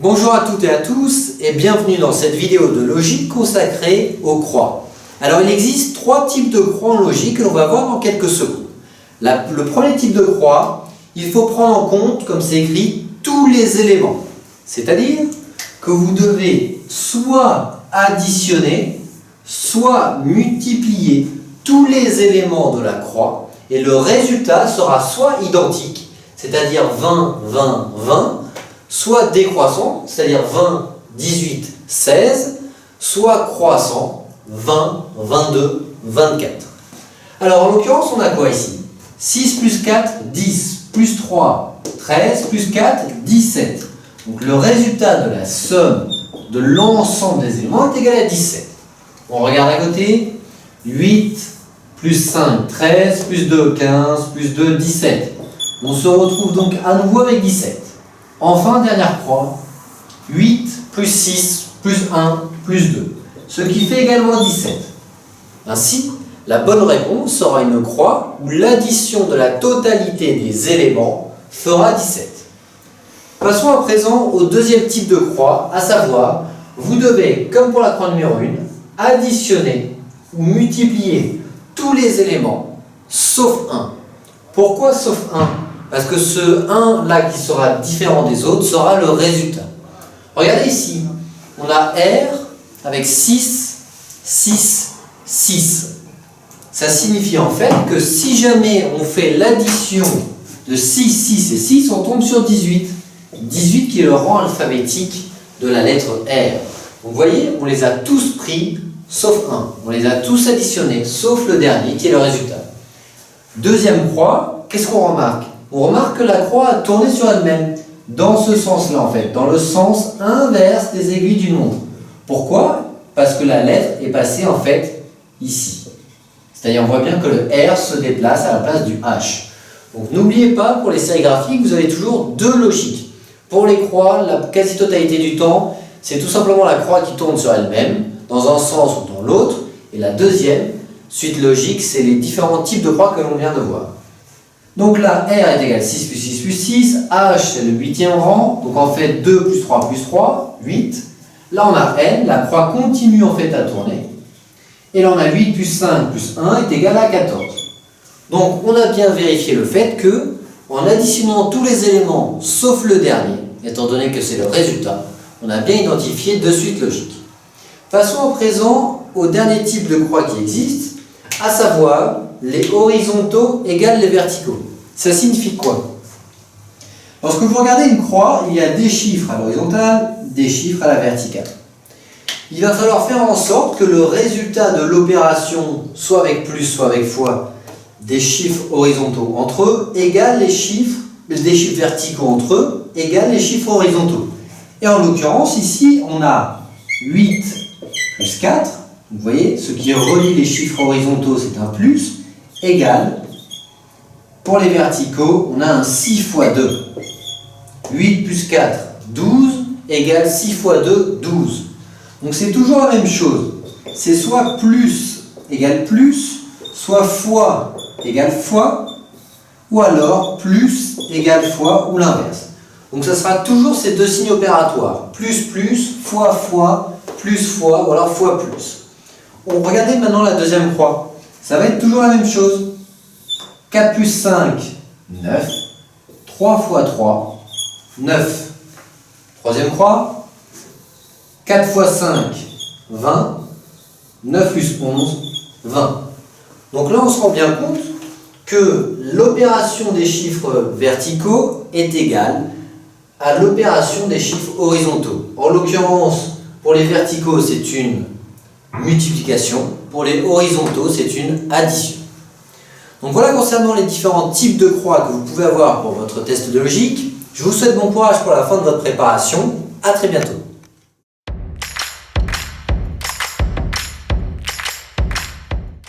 Bonjour à toutes et à tous et bienvenue dans cette vidéo de logique consacrée aux croix. Alors il existe trois types de croix en logique que l'on va voir dans quelques secondes. Le premier type de croix, il faut prendre en compte, comme c'est écrit, tous les éléments. C'est-à-dire que vous devez soit additionner, soit multiplier tous les éléments de la croix et le résultat sera soit identique, c'est-à-dire 20, 20, 20, soit décroissant, c'est-à-dire 20, 18, 16, soit croissant, 20, 22, 24. Alors en l'occurrence, on a quoi ici? 6 plus 4, 10, plus 3, 13, plus 4, 17. Donc le résultat de la somme de l'ensemble des éléments est égal à 17. On regarde à côté, 8, plus 5, 13, plus 2, 15, plus 2, 17. On se retrouve donc à nouveau avec 17. Enfin, dernière croix, 8 plus 6 plus 1 plus 2, ce qui fait également 17. Ainsi, la bonne réponse sera une croix où l'addition de la totalité des éléments fera 17. Passons à présent au deuxième type de croix, à savoir, vous devez, comme pour la croix numéro 1, additionner ou multiplier tous les éléments sauf 1. Pourquoi sauf 1 ? Parce que ce 1 là qui sera différent des autres sera le résultat. Regardez ici, on a R avec 6, 6, 6. Ça signifie en fait que si jamais on fait l'addition de 6, 6 et 6, on tombe sur 18. 18 qui est le rang alphabétique de la lettre R. Donc vous voyez, on les a tous pris sauf 1. On les a tous additionnés sauf le dernier qui est le résultat. Deuxième croix, qu'est-ce qu'on remarque ? On remarque que la croix a tourné sur elle-même, dans ce sens-là en fait, dans le sens inverse des aiguilles d'une montre. Pourquoi ? Parce que la lettre est passée en fait ici. C'est-à-dire on voit bien que le R se déplace à la place du H. Donc n'oubliez pas, pour les séries graphiques, vous avez toujours deux logiques. Pour les croix, la quasi-totalité du temps, c'est tout simplement la croix qui tourne sur elle-même, dans un sens ou dans l'autre. Et la deuxième suite logique, c'est les différents types de croix que l'on vient de voir. Donc là, R est égal à 6 plus 6 plus 6, H c'est le 8e rang, donc en fait 2 plus 3 plus 3, 8. Là on a N, la croix continue en fait à tourner. Et là on a 8 plus 5 plus 1 est égal à 14. Donc on a bien vérifié le fait que, en additionnant tous les éléments sauf le dernier, étant donné que c'est le résultat, on a bien identifié deux suites logiques. Passons à présent au dernier type de croix qui existe, à savoir les horizontaux égale les verticaux. Ça signifie quoi? Lorsque vous regardez une croix, il y a des chiffres à l'horizontale, des chiffres à la verticale. Il va falloir faire en sorte que le résultat de l'opération, soit avec plus, soit avec fois, des chiffres horizontaux entre eux, égale les chiffres, des chiffres verticaux entre eux, égale les chiffres horizontaux. Et en l'occurrence, ici, on a 8 plus 4. Vous voyez, ce qui relie les chiffres horizontaux, c'est un plus, égale, pour les verticaux, on a un 6 fois 2. 8 plus 4, 12, égale 6 fois 2, 12. Donc c'est toujours la même chose. C'est soit plus égale plus, soit fois égale fois, ou alors plus égale fois, ou l'inverse. Donc ça sera toujours ces deux signes opératoires. Plus, fois, fois, plus, fois, ou alors fois, plus. Regardez maintenant la deuxième croix. Ça va être toujours la même chose. 4 plus 5, 9. 3 fois 3, 9. Troisième croix. 4 fois 5, 20. 9 plus 11, 20. Donc là, on se rend bien compte que l'opération des chiffres verticaux est égale à l'opération des chiffres horizontaux. En l'occurrence, pour les verticaux, c'est une multiplication. Pour les horizontaux, c'est une addition. Donc voilà concernant les différents types de croix que vous pouvez avoir pour votre test de logique. Je vous souhaite bon courage pour la fin de votre préparation. À très bientôt.